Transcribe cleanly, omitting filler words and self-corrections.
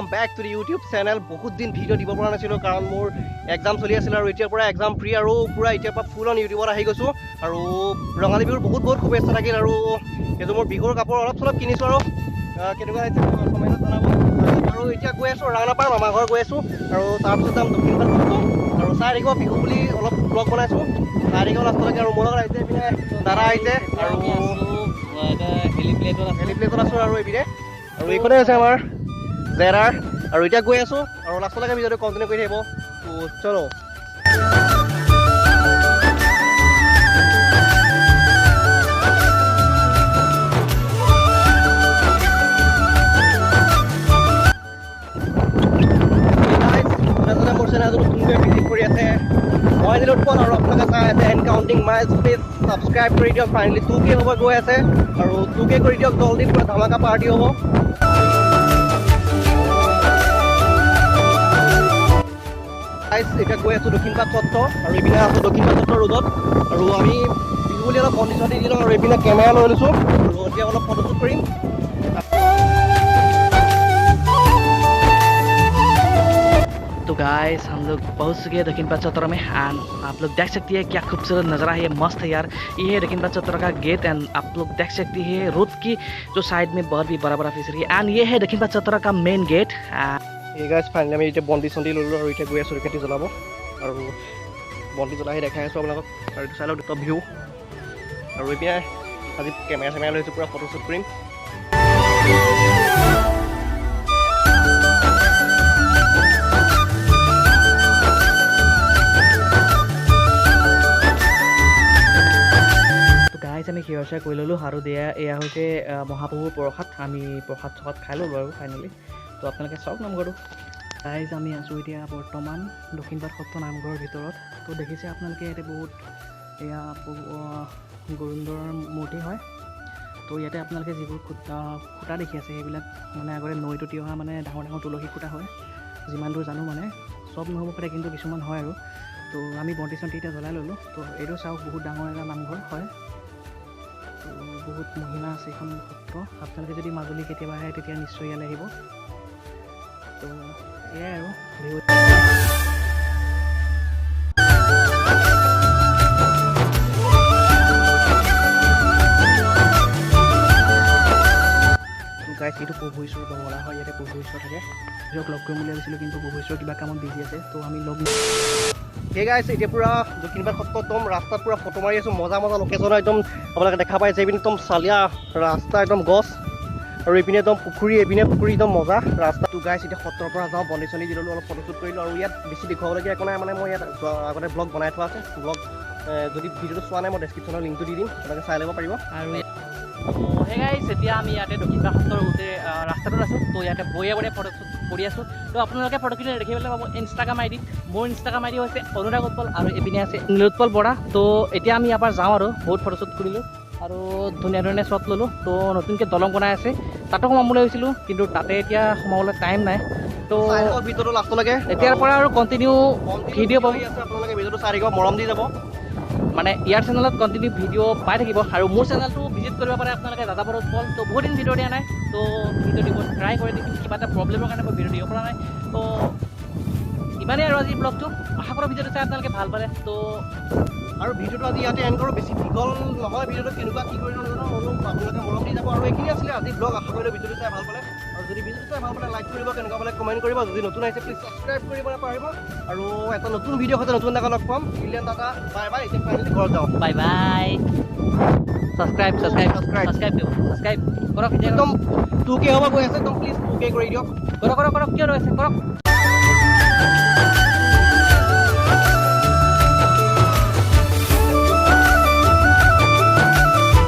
Welcome back to the YouTube channel. बहुत दिन video দিব পৰা নাছিলো কাৰণ মোৰ এক্সাম চলি আছিল আৰু এতিয়াৰ পৰা এক্সাম ফ্ৰী আৰু পুৰা এতিয়াৰ পৰা ফুল অন ইউটিউবত আহি গৈছো আৰু ৰঙালী বিহুৰ বহুত শুভেচ্ছা থাকিল আৰু এটো মোৰ বিহুৰ কাপোৰ অলপ চলপ কিনিছো আৰু কেনেকুৱা হৈছে কমেণ্টত জনাব। আৰু এতিয়া গৈ আছো ৰাওনাপাৰ মামা ঘৰ গৈ আছো আৰু তাৰপিছত যাম দক্ষিণপাট সত্ৰ আৰু চাই থাকিব বিহু বুলি অলপ ব্লগ বনাইছো চাই থাকিব লাষ্টলৈকে। আৰু মোৰ লগত আহিছে এইপিনে দাদা আহিছে আৰু হেলিপ্লেটত আছো আৰু এইপিনে আৰু এইখনে আছে আমাৰ জেৰাৰ আৰু এতিয়া গৈ আছো আৰু লাষ্টলৈকে ভিডিঅ'টো কণ্টিনিউ কৰি থাকিব। তো চলো মোৰ চেনেলটো নতুনকৈ ভিজিট কৰি আছে মই দিলোঁ উৎপল আৰু আপোনালোকে চাই আছে and counting miles please subscribe কৰি দিয়ক। ফাইনেলি 2K হ'ব গৈ আছে আৰু 2K কৰি দিয়ক জলদি, পুৰা ধামাকা পাৰ্টি হ'ব। এতিয়া গৈ আছো দক্ষিণপাট সত্ৰ আৰু এইপিনে আছো দক্ষিণপাট সত্ৰ ৰোডত আৰু আমি বিহু বুলি অলপ কণ্ডিশ্যন দি দিলোঁ আৰু এইপিনে কেমেৰা লৈ লৈছোঁ আৰু এতিয়া অলপ ফটোশ্বুট কৰিম। तो गाइस हम लोग पहुंच चुके हैं दक्षिणपाट चौतरा में एंड आप लोग देख सकती है क्या खूबसूरत नज़ारा है, मस्त है यार। ये है दक्षिणपाट चौतरा का गेट एंड आप लोग देख सकती है रोड की जो साइड में बहुत भी बड़ा बड़ा फिशरी है एंड ये है दक्षिणपाट चौतरा का मेन गेट। এই গাইজ ফাইনেলি আমি এতিয়া বন্তি চন্তি ল'লোঁ আৰু এতিয়া গৈ আছোঁ ৰিকেটি জ্বলাব আৰু বন্তি জ্বলাই দেখাই আছোঁ আপোনালোকক আৰু এইটো চাই লওক টপ ভিউ আৰু এতিয়া আজি কেমেৰা চেমেৰা লৈছোঁ পূৰা ফটোশ্বুট কৰিম। আমি সেৱা চেৱা কৰি ল'লোঁ আৰু এয়া হৈছে মহাপ্ৰভুৰ প্ৰসাদ। আমি প্ৰসাদ চসাদ খাই ল'লোঁ আৰু ফাইনেলি। তো আপোনালোকে চাওক নামঘৰটো। গাইজ আমি আছোঁ এতিয়া বৰ্তমান দক্ষিণপাট সত্ৰ নামঘৰৰ ভিতৰত। তো দেখিছে আপোনালোকে ইয়াতে বহুত এয়া গোবিন্দৰ মূৰ্তি হয়। তো ইয়াতে আপোনালোকে যিবোৰ খুঁটা দেখি আছে সেইবিলাক মানে আগতে নৈত উটি অহা মানে ডাঙৰ ডাঙৰ তুলসী খুঁটা হয়। যিমান দূৰ জানো মানে চব নহ'ব পাৰে কিন্তু কিছুমান হয় আৰু। তো আমি বন্তি চন্তি এতিয়া জ্বলাই ল'লোঁ। তো এইটো চাওক বহুত ডাঙৰ এটা নামঘৰ হয়। তো বহুত মহিমা আছে এইখন সত্ৰ। আপোনালোকে যদি মাজুলী কেতিয়াবা আহে তেতিয়া নিশ্চয় ইয়ালৈ আহিব। তো এয়াই আৰু গাইজ এইটো প্ৰভু ঈশ্বৰ বঙলা হয়, ইয়াতে প্ৰভু ঈশ্বৰ থাকে। নিজক লগ কৰিম বুলি ভাবিছিলোঁ কিন্তু প্ৰভু ঈশ্বৰ কিবা কামত বিজি আছে। তো আমি লগ সেই গাইজ এতিয়া পূৰা দক্ষিণপাট সত্ৰ একদম ৰাস্তাত পূৰা ফটো মাৰি আছোঁ। মজা মজা লোকেশ্যন একদম আপোনালোকে দেখা পাইছে। এইপিনে একদম চালিয়া ৰাস্তা একদম গছ আৰু এইপিনে একদম পুখুৰী, এইপিনে পুখুৰী একদম মজা ৰাস্তাটো। গাইজ এতিয়া সত্ৰৰ পৰা যাওঁ বন্তি চন্তি দি ল'লোঁ, অলপ ফটোশ্বুট কৰিলোঁ আৰু ইয়াত বেছি দেখুৱাবলগীয়া একো নাই মানে মই ইয়াত আগতে ব্লগ বনাই থোৱা আছে। ব্লগ যদি ভিডিঅ'টো চোৱা নাই মই ডেছক্ৰিপশ্যনৰ লিংকটো দি দিম, আপোনালোকে চাই ল'ব পাৰিব। আৰু সেই গাইজ এতিয়া আমি ইয়াতে দক্ষিণপাট সত্ৰৰ গোটেই ৰাস্তাটোত আছোঁ। তো ইয়াতে বহিয়ে ফটোশ্বুট কৰি আছোঁ। তো আপোনালোকে ফটোখিনি দেখিবলৈ পাব ইনষ্টাগ্ৰাম আইডি। মোৰ ইনষ্টাগ্ৰাম আইডি হৈছে অনুৰাগ উৎপল আৰু এইপিনে আছে নীলোৎপল বৰা। তো এতিয়া আমি ইয়াৰ পৰা যাওঁ আৰু বহুত ফটোশ্বুট কৰিলোঁ আৰু ধুনীয়া ধুনীয়া শ্বট ল'লোঁ। তো নতুনকৈ দলং বনাই আছে, তাতো সোমাম বুলি ভাবিছিলোঁ কিন্তু তাতে এতিয়া সোমাবলৈ টাইম নাই। তো ভিডিঅ'টো লাষ্টলৈকে এতিয়াৰ পৰা আৰু কণ্টিনিউ ভিডিঅ' পাব। আপোনালোকে ভিডিঅ'টো চাই থাকিব, মৰম দি যাব। মানে ইয়াৰ চেনেলত কণ্টিনিউ ভিডিঅ' পাই থাকিব আৰু মোৰ চেনেলটো ভিজিট কৰিব পাৰে আপোনালোকে দাদাবৰ উৎপল। তো বহুত দিন ভিডিঅ' দিয়া নাই, তো ভিডিঅ' দিব ট্ৰাই কৰি দিম। কিবা এটা প্ৰব্লেমৰ কাৰণে মই ভিডিঅ' দিব পৰা নাই। তো ইমানেই আৰু আজি ব্লগটো। আশা কৰোঁ ভিডিঅ'টো চাই আপোনালোকে ভাল পালে। তো আৰু ভিডিঅ'টো আজি ইয়াতে এণ্ড কৰোঁ, বেছি দীঘল নহয়। ভিডিঅ'টো কেনেকুৱা কি কৰি নাজানো, আপোনালোকে মৰম দি যাব। আৰু এইখিনি আছিলে আজি ব্লগ। আশা কৰিলোঁ ভিডিঅ'টো চাই ভাল পালে আৰু যদি ভিডিঅ'টো চাই ভাল পালে লাইক কৰিব, কেনেকুৱা পালে কমেণ্ট কৰিব। যদি নতুন আহিছে প্লিজ ছাবস্ক্ৰাইব কৰিব পাৰিব আৰু এটা নতুন ভিডিঅ' সৈতে নতুন জেগা লগ পাম। ইলিয়ান টাটা, বাই বাই। এতিয়া ফাইনেলি ঘৰত যাওঁ। Bye bye. ছাবস্ক্ৰাইব কৰক। একদম 2K হ'ব গৈ আছে, একদম প্লিজ 2K কৰি দিয়ক। কৰক কিয় ৰৈ আছে কৰক।